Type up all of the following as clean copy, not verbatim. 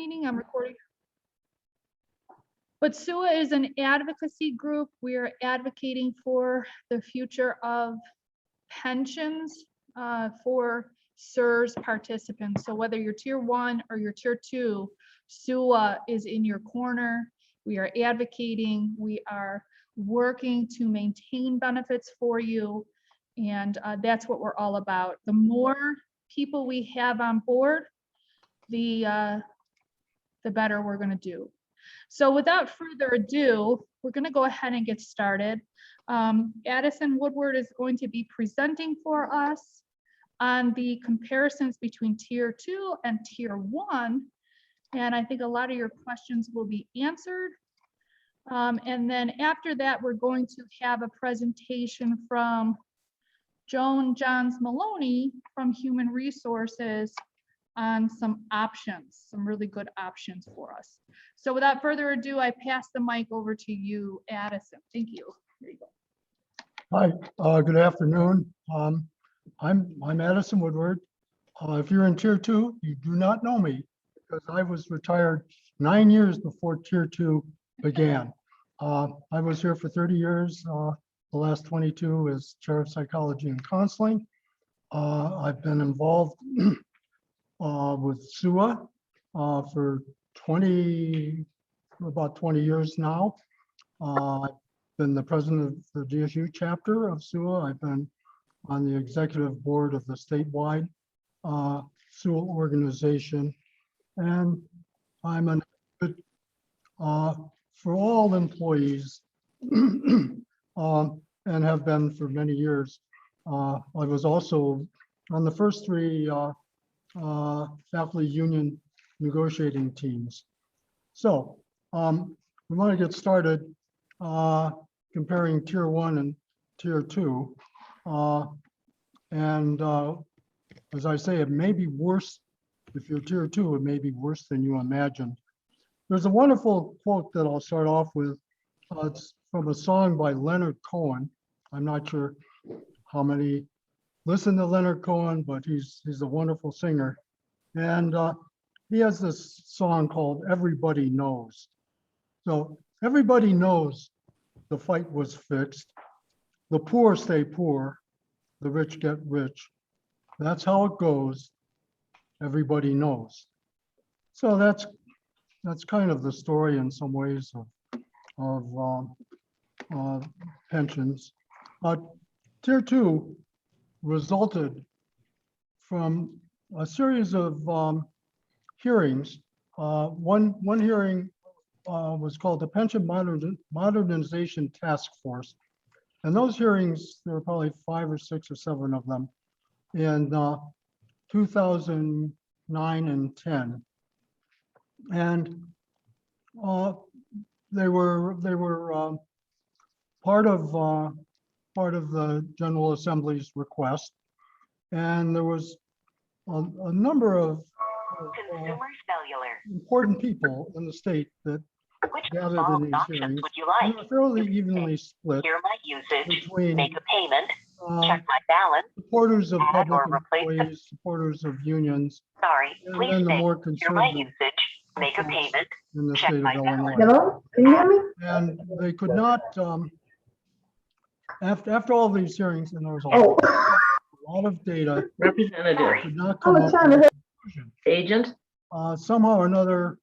meeting. I'm recording. But SUAA is an advocacy group. We are advocating for the future of pensions for SERS participants. So whether you're tier 1 or you're tier 2, SUAA is in your corner. We are advocating. We are working to maintain benefits for you. And that's what we're all about. The more people we have on board, the better we're going to do. So without further ado, we're going to go ahead and get started. Addison Woodward is going to be presenting for us on the comparisons between tier 2 and tier 1. And I think a lot of your questions will be answered. And then after that, we're going to have a presentation from Joan Johns Maloney from Human Resources on some options, some really good options for us. So without further ado, I pass the mic over to you, Addison. Thank you. Here you go. Hi, good afternoon. I'm Addison Woodward. If you're in tier 2, you do not know me because I was retired 9 years before tier 2 began. I was here for 30 years. The last 22 as chair of psychology and counseling. I've been involved with SUAA for about 20 years now. I've been the president of the DSU chapter of SUAA. I've been on the executive board of the statewide SUAA organization. And I'm an advocate for all employees and have been for many years. I was also on the first 3 faculty union negotiating teams. So we want to get started comparing tier 1 and tier 2. As I say, it may be worse if you're tier 2, it may be worse than you imagined. There's a wonderful quote that I'll start off with. It's from a song by Leonard Cohen. I'm not sure how many listen to Leonard Cohen, but he's a wonderful singer. And he has this song called Everybody Knows. So everybody knows the fight was fixed. The poor stay poor, the rich get rich. That's how it goes. Everybody knows. So that's kind of the story in some ways of pensions. Tier 2 resulted from a series of hearings. One hearing was called the Pension Modernization Task Force. And those hearings, there were probably 5 or 6 or 7 of them in 2009 and 10. And they were part of the General Assembly's request, and there was a number of important people in the state that gathered in these hearings. They were fairly evenly split between make a payment, check my balance, supporters of add public or replace employees, supporters of unions, sorry, and please then the say, more hear my conservative usage, make a payment, in the check state of my Illinois. Hello, can you hear me? And they could not, after all these hearings, and there was a Oh, lot of data, Representative, could not I come was up trying with to a conclusion. agent, Somehow or another,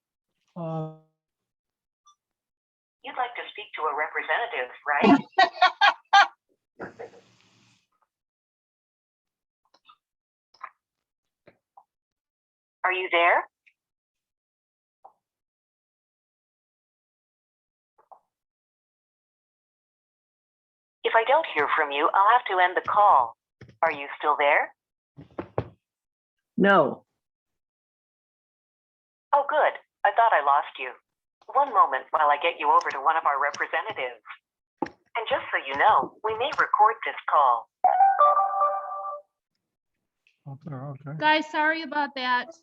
you'd like to speak to a representative, right? Are you there? If I don't hear from you, I'll have to end the call. Are you still there? no. Oh, good. I thought I lost you. One moment while I get you over to one of our representatives. And just so you know, we may record this call. okay. Guys, sorry about that.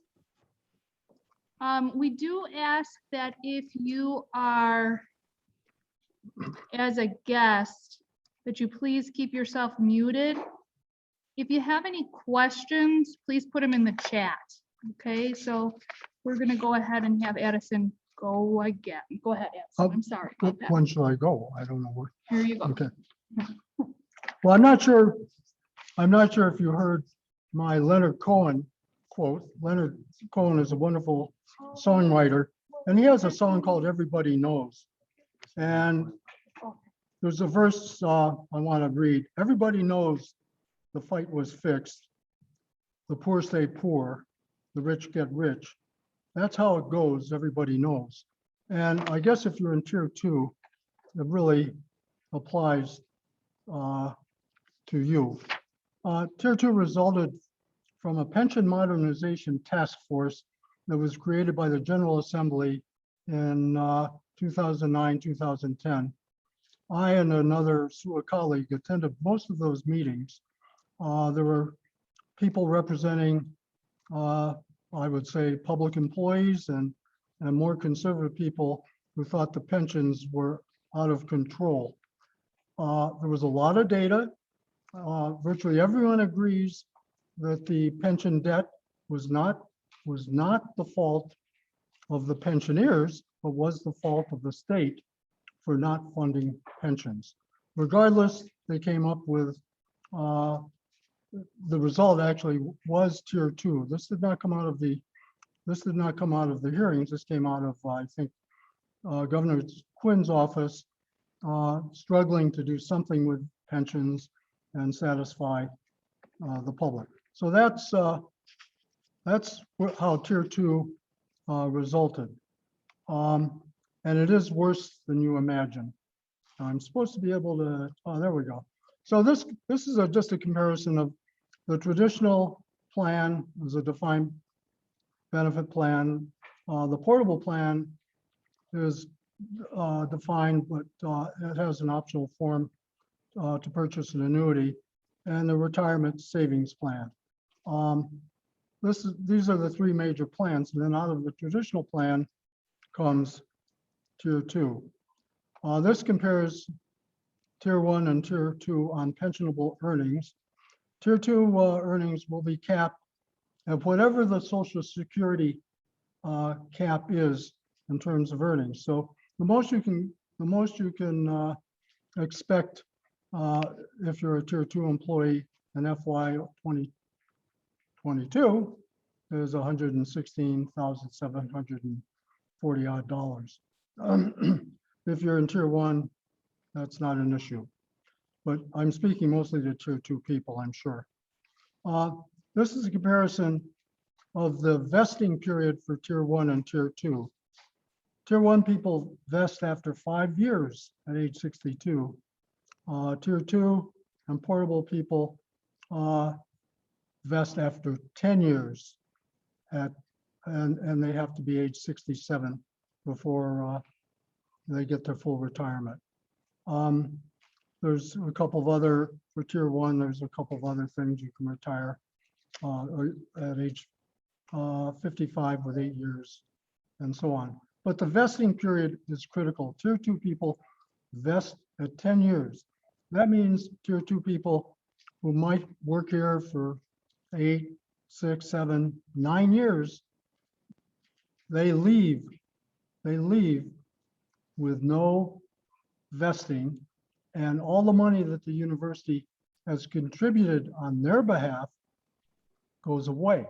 We do ask that if you are as a guest, that you please keep yourself muted. If you have any questions, please put them in the chat. Okay, so we're gonna go ahead and have Addison go again. Go ahead, Addison. I'm sorry about that. When should I go? I don't know where. Here you go. Okay. Well, I'm not sure if you heard my Leonard Cohen quote. Leonard Cohen is a wonderful songwriter, and he has a song called Everybody Knows. And there's a verse I want to read. Everybody knows the fight was fixed. The poor stay poor, the rich get rich. That's how it goes, everybody knows. And I guess if you're in tier 2, it really applies to you. Tier 2 resulted from a pension modernization task force that was created by the General Assembly in 2009, 2010. I and another SUAA colleague attended most of those meetings. There were people representing, I would say, public employees and more conservative people who thought the pensions were out of control. There was a lot of data. Virtually everyone agrees that the pension debt was not the fault of the pensioners, but was the fault of the state for not funding pensions. Regardless, they came up with the result actually was tier 2. This did not come out of the hearings. This came out of, I think, Governor Quinn's office struggling to do something with pensions and satisfy the public. So that's how tier 2 resulted. And it is worse than you imagine. I'm supposed to be able to, oh, there we go. So this is just a comparison of the traditional plan is a defined benefit plan. The portable plan is defined, but it has an optional form to purchase an annuity, and the retirement savings plan. These are the 3 major plans, and then out of the traditional plan comes tier 2. This compares tier 1 and tier 2 on pensionable earnings. Tier 2 earnings will be capped at whatever the Social Security cap is in terms of earnings. So the most you can expect if you're a tier 2 employee in FY 2022 is $116,740 odd. If you're in tier 1, that's not an issue. But I'm speaking mostly to tier 2 people, I'm sure. This is a comparison of the vesting period for tier 1 and tier 2. Tier 1 people vest after 5 years at age 62. Tier 2 and portable people vest after 10 years and they have to be age 67 before they get their full retirement. There's a couple of other, for tier 1, there's a couple of other things you can retire at age 55 with 8 years and so on. But the vesting period is critical. Tier 2 people vest at 10 years. That means tier 2 people who might work here for 8, 6, 7, 9 years, they leave with no vesting, and all the money that the university has contributed on their behalf goes away.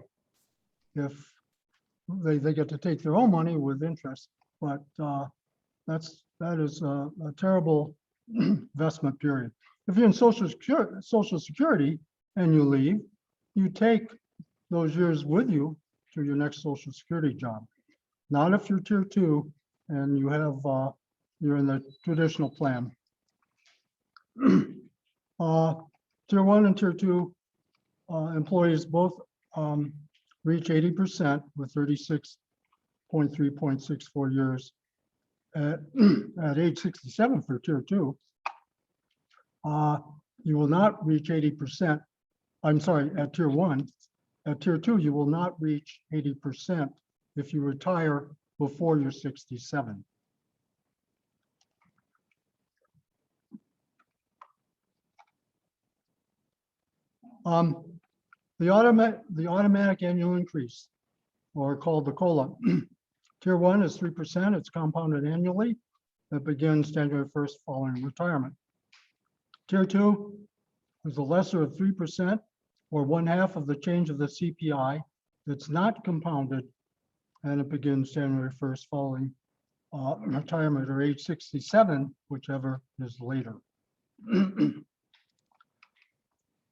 If they get to take their own money with interest, but that is a terrible investment period. If you're in Social Security and you leave, you take those years with you to your next Social Security job. Not if you're tier 2 and you have you're in the traditional plan. Tier 1 and tier 2 employees both reach 80% with 36.3.64 years at age 67 for tier 2. You will not reach 80%. I'm sorry, at tier 1. At tier 2, you will not reach 80% if you retire before you're 67. The automatic annual increase. or called the COLA. Tier 1 is 3%. It's compounded annually. It begins January 1st following retirement. Tier 2 is the lesser of 3%, or 1/2 of the change of the CPI that's not compounded, and it begins January 1st following retirement or age 67, whichever is later.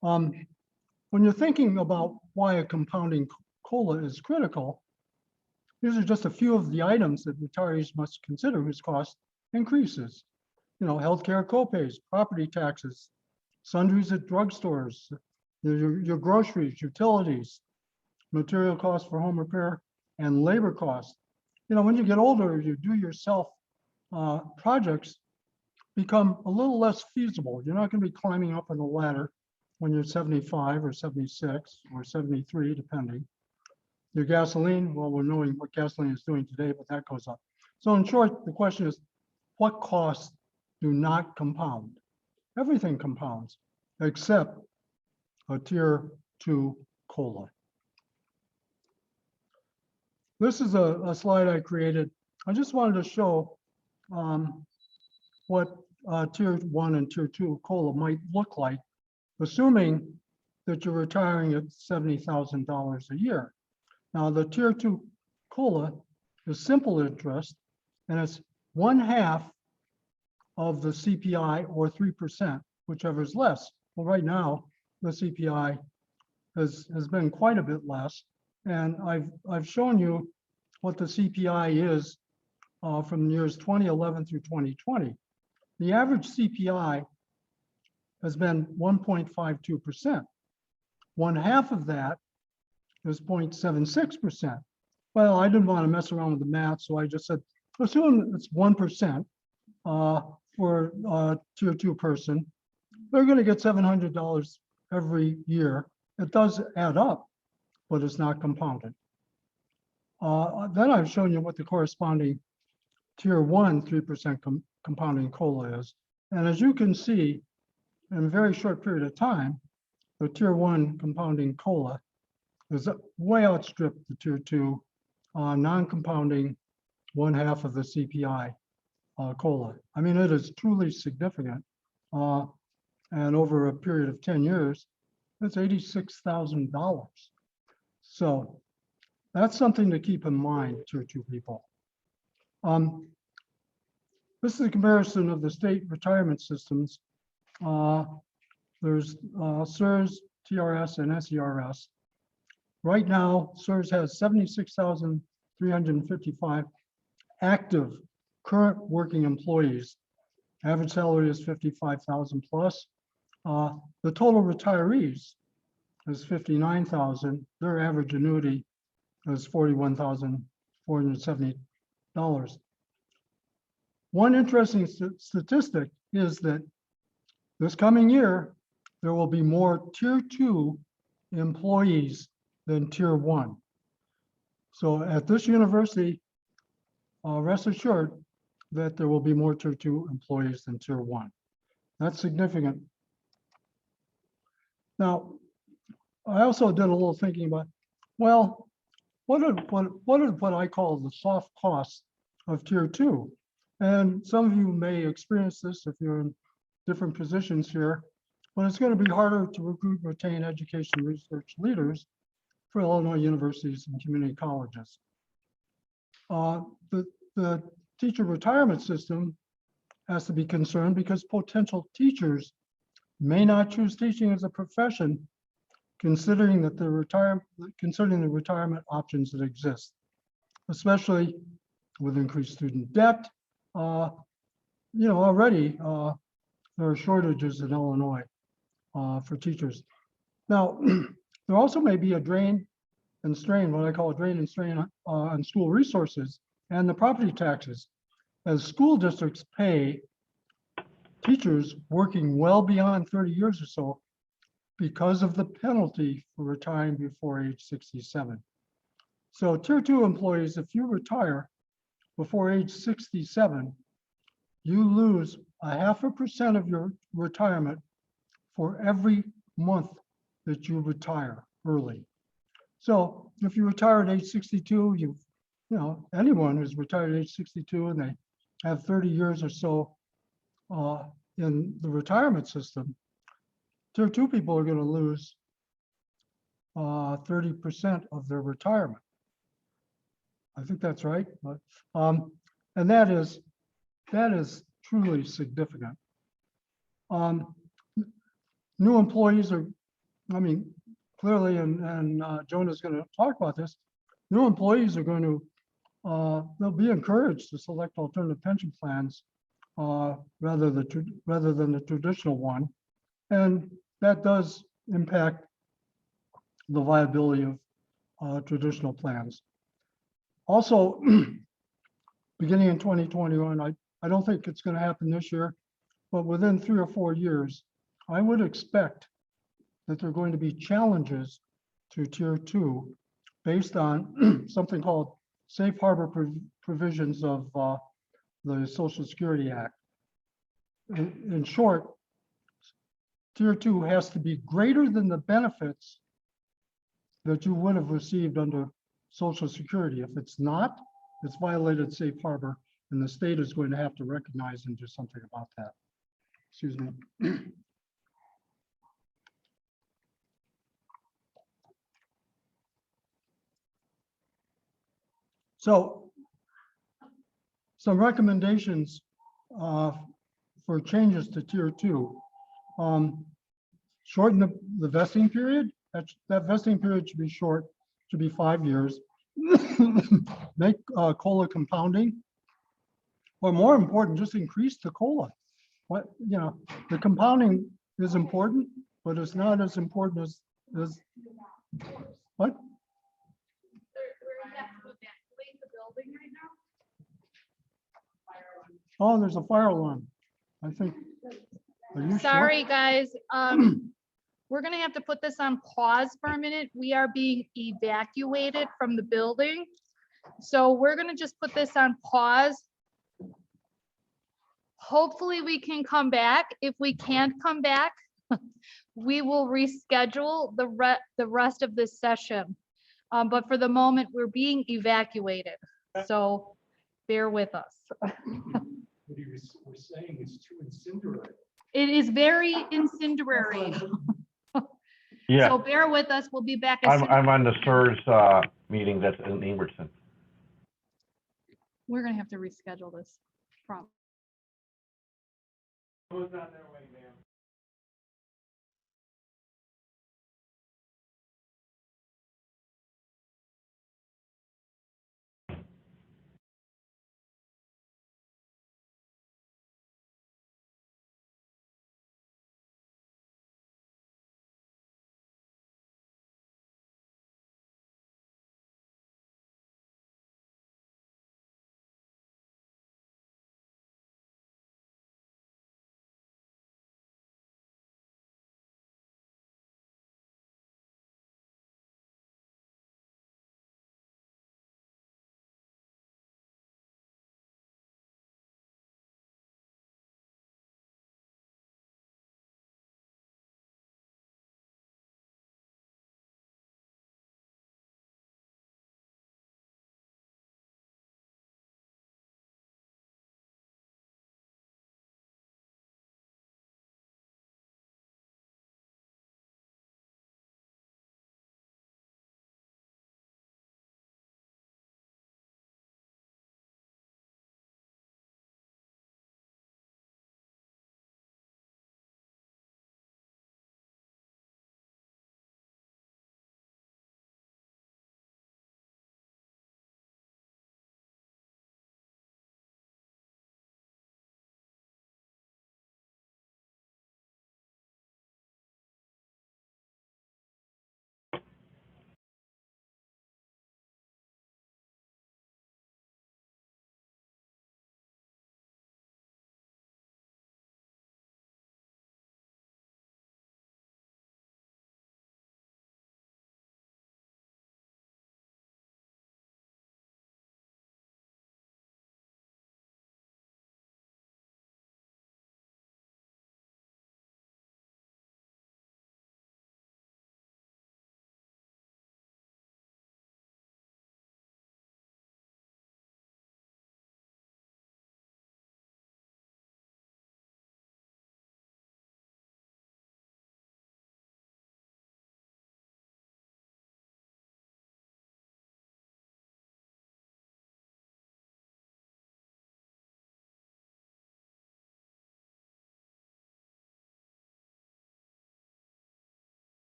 When you're thinking about why a compounding COLA is critical, these are just a few of the items that retirees must consider whose cost increases. Healthcare copays, property taxes, sundries at drugstores, your groceries, utilities, material costs for home repair, and labor costs. When you get older, you do yourself projects become a little less feasible. You're not going to be climbing up on the ladder when you're 75 or 76 or 73, depending. Your gasoline, well, we're knowing what gasoline is doing today, but that goes up. So in short, the question is, what costs do not compound? Everything compounds, except a Tier 2 COLA. This is a slide I created. I just wanted to show what Tier 1 and Tier 2 COLA might look like, assuming that you're retiring at $70,000 a year. Now, the Tier 2 COLA is simple interest, and it's 1/2 of the CPI or 3%, whichever is less. Well, right now, the CPI has been quite a bit less. And I've shown you what the CPI is from the years 2011 through 2020. The average CPI has been 1.52%. 1/2 of that is 0.76%. Well, I didn't want to mess around with the math, so I just said, assume it's 1% for a Tier 2 person. They're going to get $700 every year. It does add up, but it's not compounded. Then I've shown you what the corresponding Tier 1 3% compounding COLA is. And as you can see, in a very short period of time, the Tier 1 compounding COLA is way outstripped the Tier 2 non-compounding 1/2 of the CPI COLA. I mean, it is truly significant. And over a period of 10 years, that's $86,000. So that's something to keep in mind, Tier 2 people. This is a comparison of the state retirement systems. There's SERS, TRS, and SERS. Right now, SERS has 76,355 active current working employees. Average salary is 55,000 plus. The total retirees is 59,000. Their average annuity is $41,470. One interesting statistic is that this coming year, there will be more Tier 2 employees than Tier 1. So at this university, rest assured that there will be more Tier 2 employees than Tier 1. That's significant. Now, I also did a little thinking about, well, what are what I call the soft costs of Tier 2? And some of you may experience this if you're in different positions here, but it's going to be harder to recruit, retain education research leaders for Illinois universities and community colleges. The teacher retirement system has to be concerned because potential teachers may not choose teaching as a profession, considering the retirement options that exist, especially with increased student debt. Already there are shortages in Illinois for teachers. Now, there also may be a drain and strain, what I call a drain and strain on school resources and the property taxes, as school districts pay teachers working well beyond 30 years or so because of the penalty for retiring before age 67. So Tier 2 employees, if you retire before age 67, you lose 0.5% of your retirement for every month that you retire early. So if you retire at age 62, you know, anyone who's retired at age 62 and they have 30 years or so in the retirement system, tier 2 people are going to lose 30% of their retirement. I think that's right. But, and that is truly significant. New employees are, I mean, clearly, and Jonah's going to talk about this, new employees are going to, they'll be encouraged to select alternative pension plans rather than the traditional one. And that does impact the viability of traditional plans. Also, beginning in 2021, I don't think it's going to happen this year, but within 3 or 4 years, I would expect that there are going to be challenges to tier 2 based on something called safe harbor provisions of the Social Security Act. In short, tier 2 has to be greater than the benefits that you would have received under Social Security. If it's not, it's violated safe harbor, and the state is going to have to recognize and do something about that. Excuse me. So some recommendations for changes to tier 2. Shorten the vesting period. That vesting period should be short, should be 5 years. Make COLA compounding, or more important, just increase the COLA. What, you know, the compounding is important, but it's not as important as what? Oh, there's a fire alarm. I think. Are you sure? Sorry, guys. We're gonna have to put this on pause for a minute. We are being evacuated from the building. So we're gonna just put this on pause. Hopefully we can come back. If we can't come back, we will reschedule the rest of this session. But for the moment, we're being evacuated. So bear with us. What we're saying is too incendiary. It is very incendiary. Yeah, So bear with us. We'll be back. As soon as I'm on the SURS meeting that's in Ingberton. we're gonna have to reschedule this. Probably. Who's on their way, ma'am?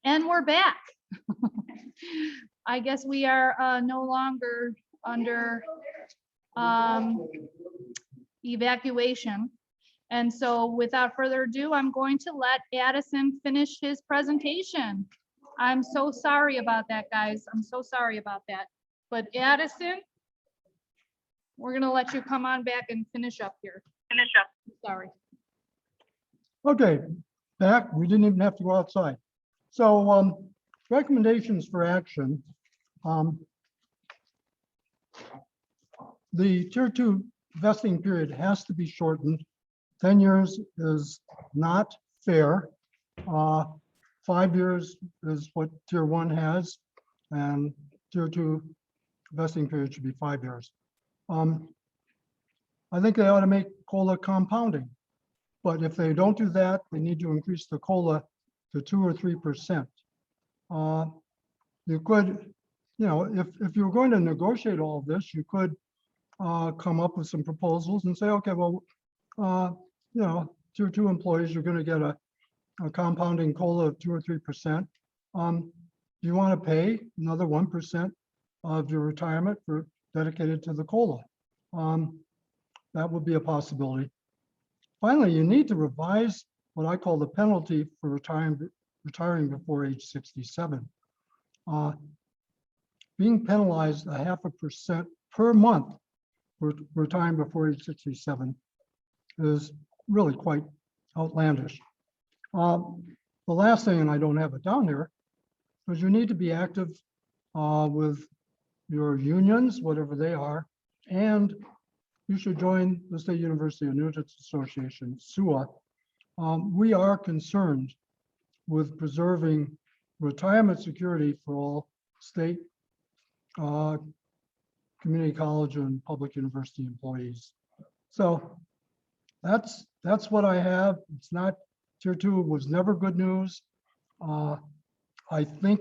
And we're back. I guess we are no longer under evacuation. And so without further ado, I'm going to let Addison finish his presentation. I'm so sorry about that, guys. I'm so sorry about that. But Addison, we're gonna let you come on back and finish up here. Sorry. Okay, back, we didn't even have to go outside. So recommendations for action. The tier 2 vesting period has to be shortened. 10 years is not fair. 5 years is what tier 1 has, and tier 2 vesting period should be 5 years. I think they ought to make COLA compounding. But if they don't do that, they need to increase the COLA to 2 or 3%. You could, if you're going to negotiate all of this, you could come up with some proposals and say, okay, well, tier 2 employees, you're going to get a compounding COLA of 2 or 3%. Do you want to pay another 1% of your retirement dedicated to the COLA? That would be a possibility. Finally, you need to revise what I call the penalty for retiring before age 67. Being penalized 0.5% per month for retiring before age 67 is really quite outlandish. The last thing, and I don't have it down here, is you need to be active with your unions, whatever they are, and you should join the State University Annuitants Association, SUAA. We are concerned with preserving retirement security for all state, community college, and public university employees. So that's what I have. It's not, tier 2 was never good news. I think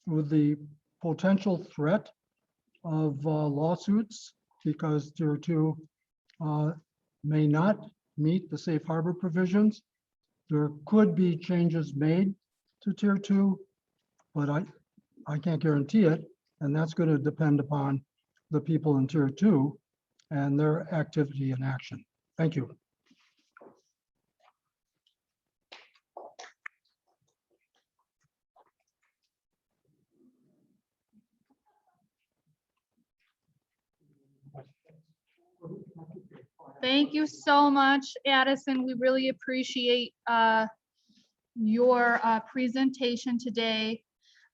with the potential threat of lawsuits, because tier 2 may not meet the safe harbor provisions, there could be changes made to tier 2, but I can't guarantee it. And that's going to depend upon the people in tier 2 and their activity and action. Thank you. Thank you so much, Addison. We really appreciate your presentation today.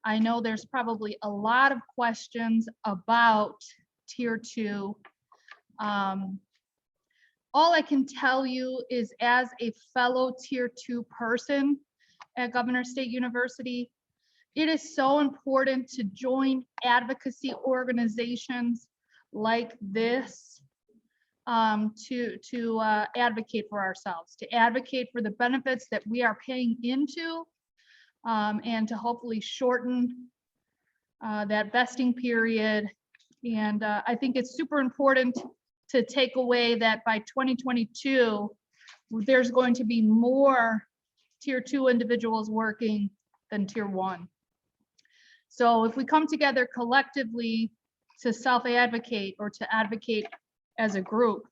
I know there's probably a lot of questions about tier 2. All I can tell you is, as a fellow tier 2 person at Governor State University, it is so important to join advocacy organizations like this to advocate for ourselves, to advocate for the benefits that we are paying into, and to hopefully shorten that vesting period. And I think it's super important to take away that by 2022, there's going to be more tier 2 individuals working than tier 1. So if we come together collectively to self-advocate or to advocate as a group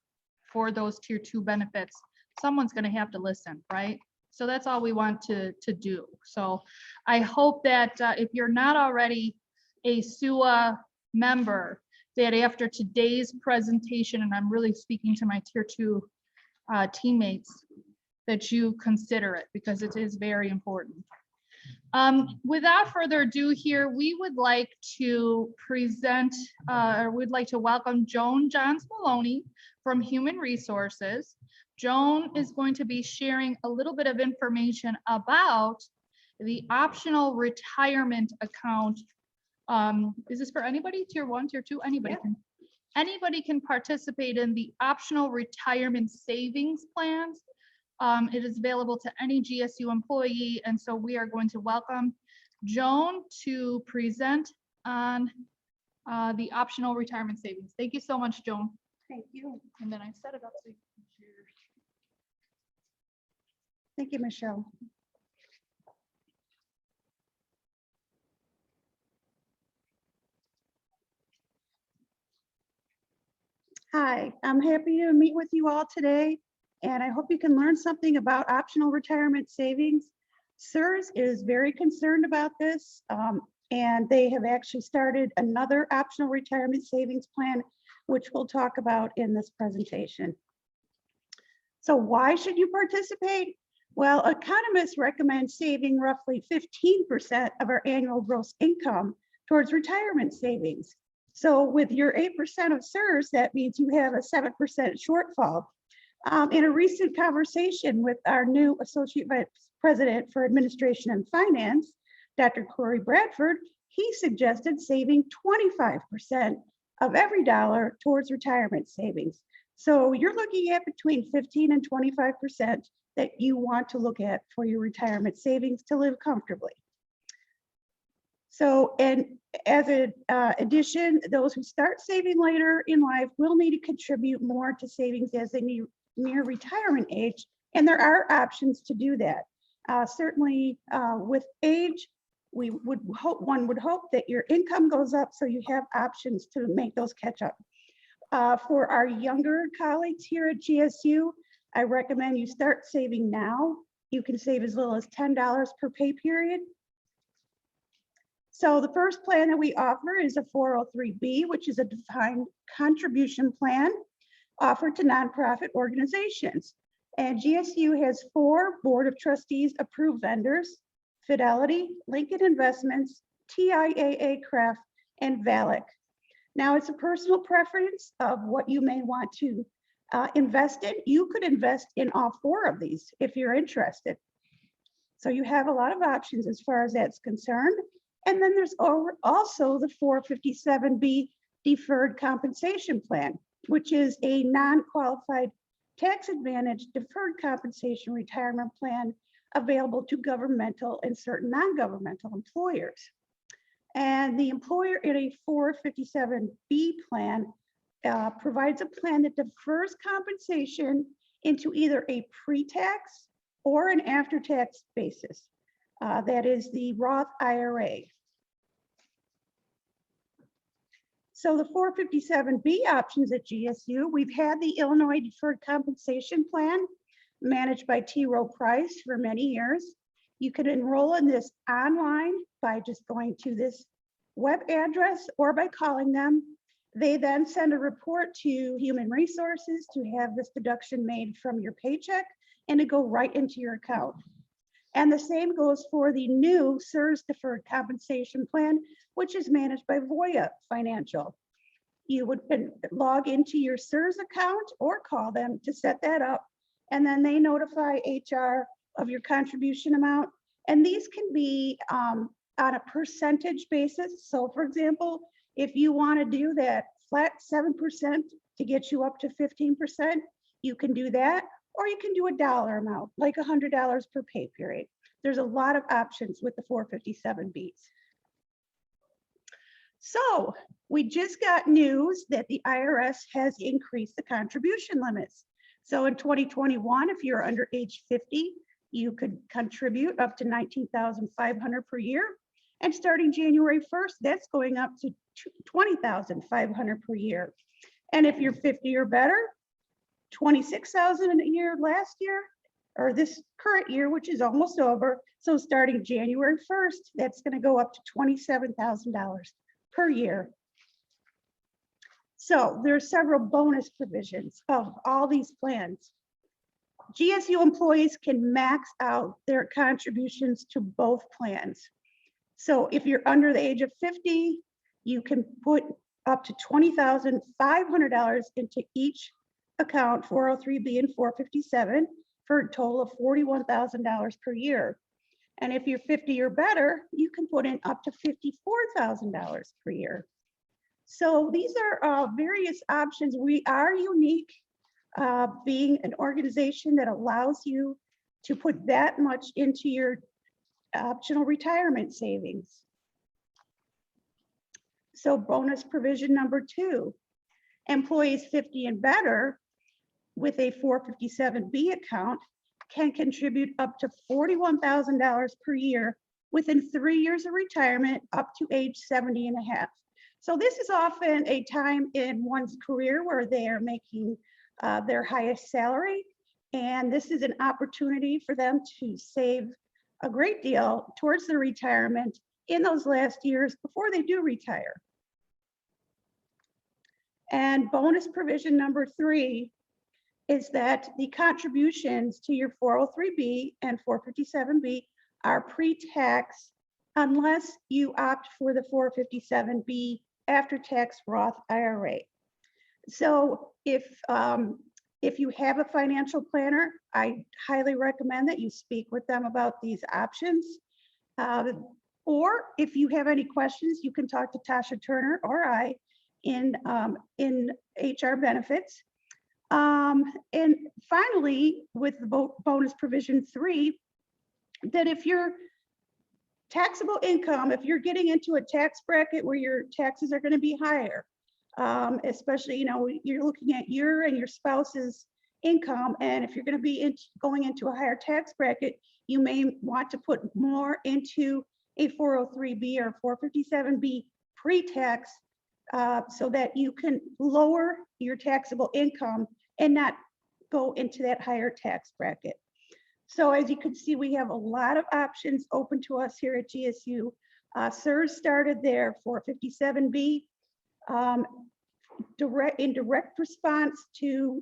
for those tier 2 benefits, someone's going to have to listen, right? So that's all we want to do. So I hope that if you're not already a SUAA member, that after today's presentation, and I'm really speaking to my tier 2 teammates, that you consider it, because it is very important. Without further ado here, we would like to present, or we'd like to welcome Joan Johns-Maloney from Human Resources. Joan is going to be sharing a little bit of information about the optional retirement account. Is this for anybody? Tier 1, tier 2? Anybody can participate in the optional retirement savings plans. It is available to any GSU employee, and so we are going to welcome Joan to present on the optional retirement savings. Thank you so much, Joan. Thank you. And then I set it up so you can share. Thank you, Michelle. Hi, I'm happy to meet with you all today, and I hope you can learn something about optional retirement savings. SERS is very concerned about this, and they have actually started another optional retirement savings plan, which we'll talk about in this presentation. So why should you participate? Well, economists recommend saving roughly 15% of our annual gross income towards retirement savings. So with your 8% of SERS, that means you have a 7% shortfall. In a recent conversation with our new Associate Vice President for Administration and Finance, Dr. Corey Bradford, he suggested saving 25% of every dollar towards retirement savings. So you're looking at between 15 and 25% that you want to look at for your retirement savings to live comfortably. So, and as an addition, those who start saving later in life will need to contribute more to savings as they near retirement age, and there are options to do that. Certainly with age, one would hope that your income goes up so you have options to make those catch up. For our younger colleagues here at GSU, I recommend you start saving now. You can save as little as $10 per pay period. So the first plan that we offer is a 403B, which is a defined contribution plan offered to nonprofit organizations. And GSU has 4 Board of Trustees approved vendors: Fidelity, Lincoln Investments, TIAA Craft, and VALIC. Now it's a personal preference of what you may want to invest in. You could invest in all 4 of these if you're interested. So you have a lot of options as far as that's concerned. And then there's also the 457B deferred compensation plan, which is a non-qualified tax advantage deferred compensation retirement plan available to governmental and certain non-governmental employers. And the employer in a 457B plan provides a plan that defers compensation into either a pre-tax or an after-tax basis. That is the Roth IRA. So the 457B options at GSU, we've had the Illinois Deferred Compensation Plan managed by T. Rowe Price for many years. You can enroll in this online by just going to this web address or by calling them. They then send a report to Human Resources to have this deduction made from your paycheck and to go right into your account. And the same goes for the new SERS Deferred Compensation Plan, which is managed by Voya Financial. You would log into your SERS account or call them to set that up, and then they notify HR of your contribution amount. And these can be on a percentage basis. So for example, if you want to do that flat 7% to get you up to 15%, you can do that. Or you can do a dollar amount, like $100 per pay period. There's a lot of options with the 457Bs. So we just got news that the IRS has increased the contribution limits. So in 2021, if you're under age 50, you could contribute up to $19,500 per year. And starting January 1st, that's going up to $20,500 per year. And if you're 50 or better, $26,000 a year last year, or this current year, which is almost over. So starting January 1st, that's going to go up to $27,000 per year. So there are several bonus provisions of all these plans. GSU employees can max out their contributions to both plans. So if you're under the age of 50, you can put up to $20,500 into each account, 403B and 457, for a total of $41,000 per year. And if you're 50 or better, you can put in up to $54,000 per year. So these are various options. We are unique, being an organization that allows you to put that much into your optional retirement savings. So bonus provision number 2, employees 50 and better with a 457B account can contribute up to $41,000 per year within 3 years of retirement up to age 70 and a half. So this is often a time in one's career where they are making their highest salary. And this is an opportunity for them to save a great deal towards their retirement in those last years before they do retire. And bonus provision number 3 is that the contributions to your 403B and 457B are pre-tax unless you opt for the 457B after-tax Roth IRA. So if you have a financial planner, I highly recommend that you speak with them about these options. Or if you have any questions, you can talk to Tasha Turner or I in HR benefits. And finally, with the bonus provision 3, that if your taxable income, if you're getting into a tax bracket where your taxes are going to be higher, especially, you're looking at your and your spouse's income, and if you're going to be going into a higher tax bracket, you may want to put more into a 403B or 457B pre-tax so that you can lower your taxable income and not go into that higher tax bracket. So as you can see, we have a lot of options open to us here at GSU. SERS started their 457B in direct response to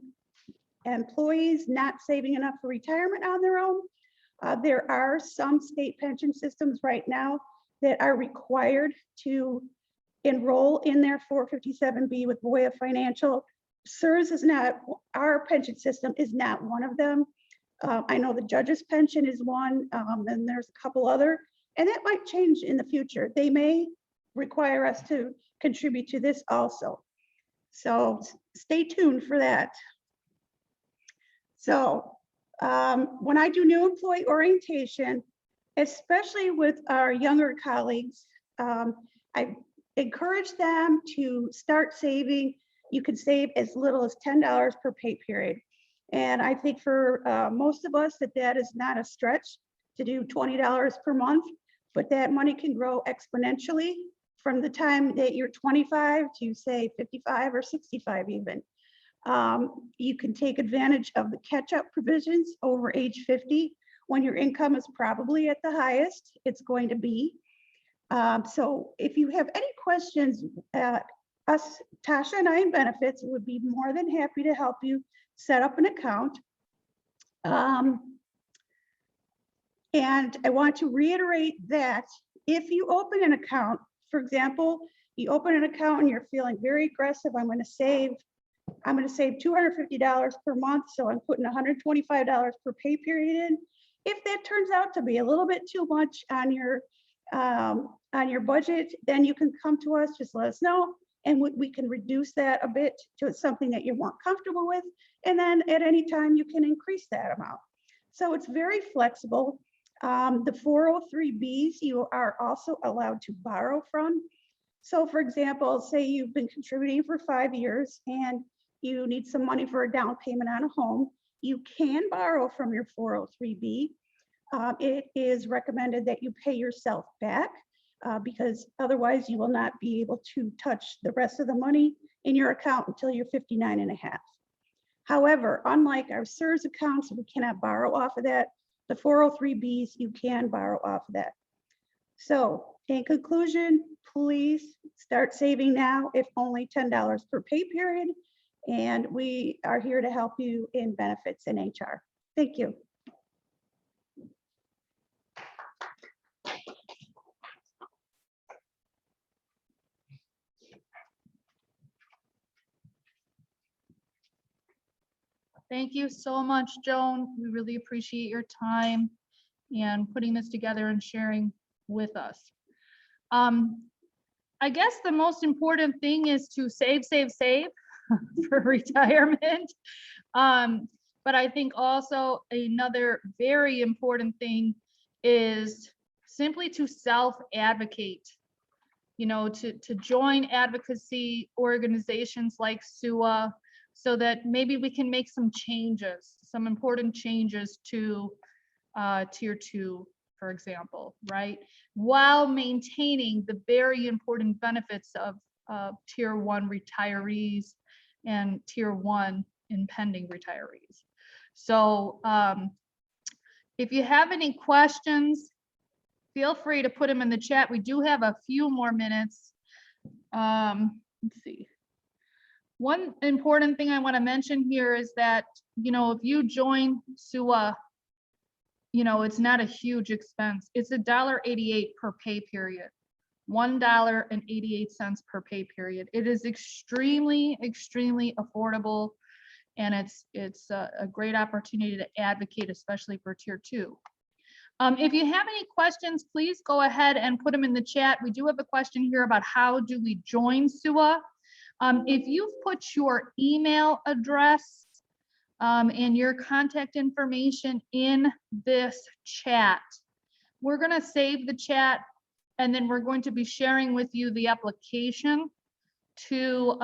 employees not saving enough for retirement on their own. There are some state pension systems right now that are required to enroll in their 457B with Voya Financial. SERS is not, our pension system is not one of them. I know the judge's pension is one, and there's a couple other, and that might change in the future. They may require us to contribute to this also. So stay tuned for that. So when I do new employee orientation, especially with our younger colleagues, I encourage them to start saving. You can save as little as $10 per pay period. And I think for most of us that is not a stretch to do $20 per month, but that money can grow exponentially from the time that you're 25 to say 55 or 65 even. You can take advantage of the catch-up provisions over age 50 when your income is probably at the highest it's going to be. So if you have any questions, us, Tasha and I in benefits would be more than happy to help you set up an account. And I want to reiterate that if you open an account, for example, you open an account and you're feeling very aggressive, I'm going to save $250 per month, so I'm putting $125 per pay period in. If that turns out to be a little bit too much on your budget, then you can come to us, just let us know, and we can reduce that a bit to something that you're more comfortable with, and then at any time you can increase that amount. So it's very flexible. The 403Bs you are also allowed to borrow from. So for example, say you've been contributing for 5 years and you need some money for a down payment on a home, you can borrow from your 403B. It is recommended that you pay yourself back because otherwise you will not be able to touch the rest of the money in your account until you're 59 and a half. However, unlike our SERS accounts, we cannot borrow off of that. The 403Bs, you can borrow off of that. So in conclusion, please start saving now, if only $10 per pay period. And we are here to help you in benefits and HR. Thank you. Thank you so much, Joan. We really appreciate your time and putting this together and sharing with us. I guess the most important thing is to save for retirement. But I think also another very important thing is simply to self-advocate, to join advocacy organizations like SUAA, so that maybe we can make some changes, some important changes to Tier 2, for example, right? While maintaining the very important benefits of tier 1 retirees and tier 1 impending retirees. So if you have any questions, feel free to put them in the chat. We do have a few more minutes. Let's see. One important thing I want to mention here is that, you know, if you join SUA, you know, it's not a huge expense. It's $1.88 per pay period. $1.88 per pay period. It is extremely, extremely affordable, and it's a great opportunity to advocate, especially for tier 2. If you have any questions, please go ahead and put them in the chat. We do have a question here about how do we join SUA. If you've put your email address and your contact information in this chat, we're going to save the chat, and then we're going to be sharing with you the application to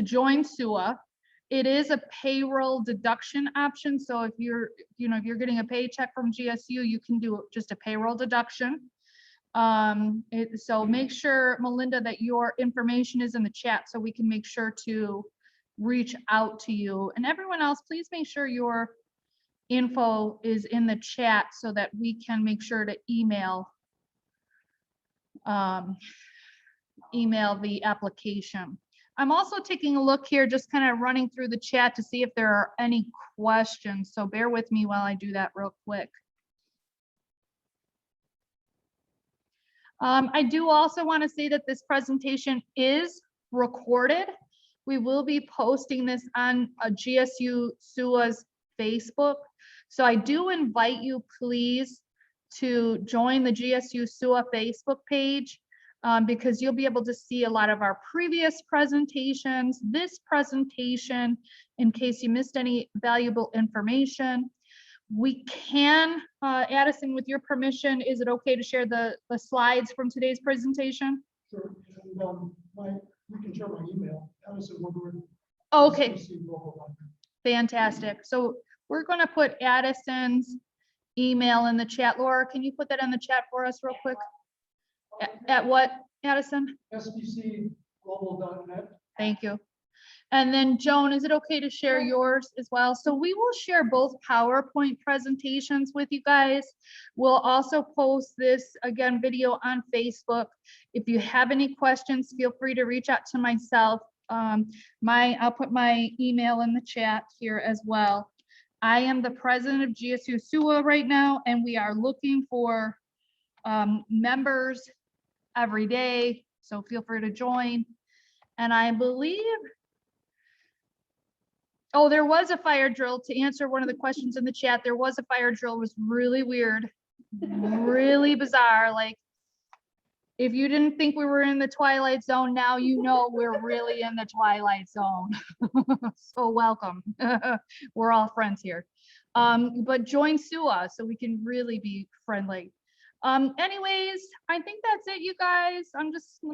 join SUA. It is a payroll deduction option. So if you're getting a paycheck from GSU, you can do just a payroll deduction. So make sure, Melinda, that your information is in the chat so we can make sure to reach out to you. And everyone else, please make sure your info is in the chat so that we can make sure to email the application. I'm also taking a look here, just kind of running through the chat to see if there are any questions. So bear with me while I do that real quick. I do also want to say that this presentation is recorded. We will be posting this on GSU SUA's Facebook. So I do invite you, please, to join the GSU SUA Facebook page because you'll be able to see a lot of our previous presentations, this presentation, in case you missed any valuable information. We can, Addison, with your permission, is it okay to share the slides from today's presentation? Sure. And you can share my email, Addison Woodward. Okay, SBC Global London. fantastic. So we're going to put Addison's email in the chat. Laura, can you put that in the chat for us real quick? At what, Addison? SBCglobal.net. Thank you. And then Joan, is it okay to share yours as well? So we will share both PowerPoint presentations with you guys. We'll also post this, again, video on Facebook. If you have any questions, feel free to reach out to myself. I'll put my email in the chat here as well. I am the president of GSU SUA right now, and we are looking for members every day. So feel free to join. And I believe, oh, there was a fire drill. To answer one of the questions in the chat, there was a fire drill. It was really weird, really bizarre. Like, if you didn't think we were in the Twilight Zone, now you know we're really in the Twilight Zone. So welcome. We're all friends here. But join SUA so we can really be friendly. Anyways, I think that's it, you guys. Let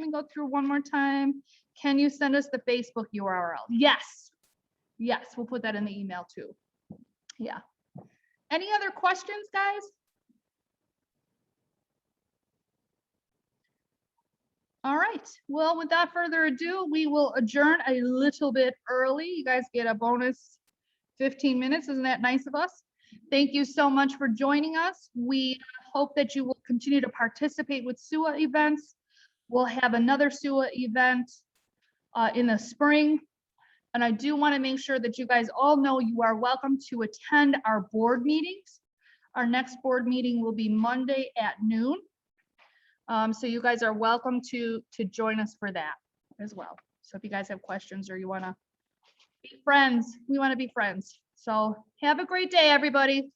me go through one more time. Can you send us the Facebook URL? Yes. Yes, we'll put that in the email too. Yeah. Any other questions, guys? All right. Well, without further ado, we will adjourn a little bit early. You guys get a bonus 15 minutes. Isn't that nice of us? Thank you so much for joining us. We hope that you will continue to participate with SUA events. We'll have another SUA event in the spring. And I do want to make sure that you guys all know you are welcome to attend our board meetings. Our next board meeting will be Monday at noon. So you guys are welcome to join us for that as well. So if you guys have questions or you want to be friends, we want to be friends. So have a great day, everybody.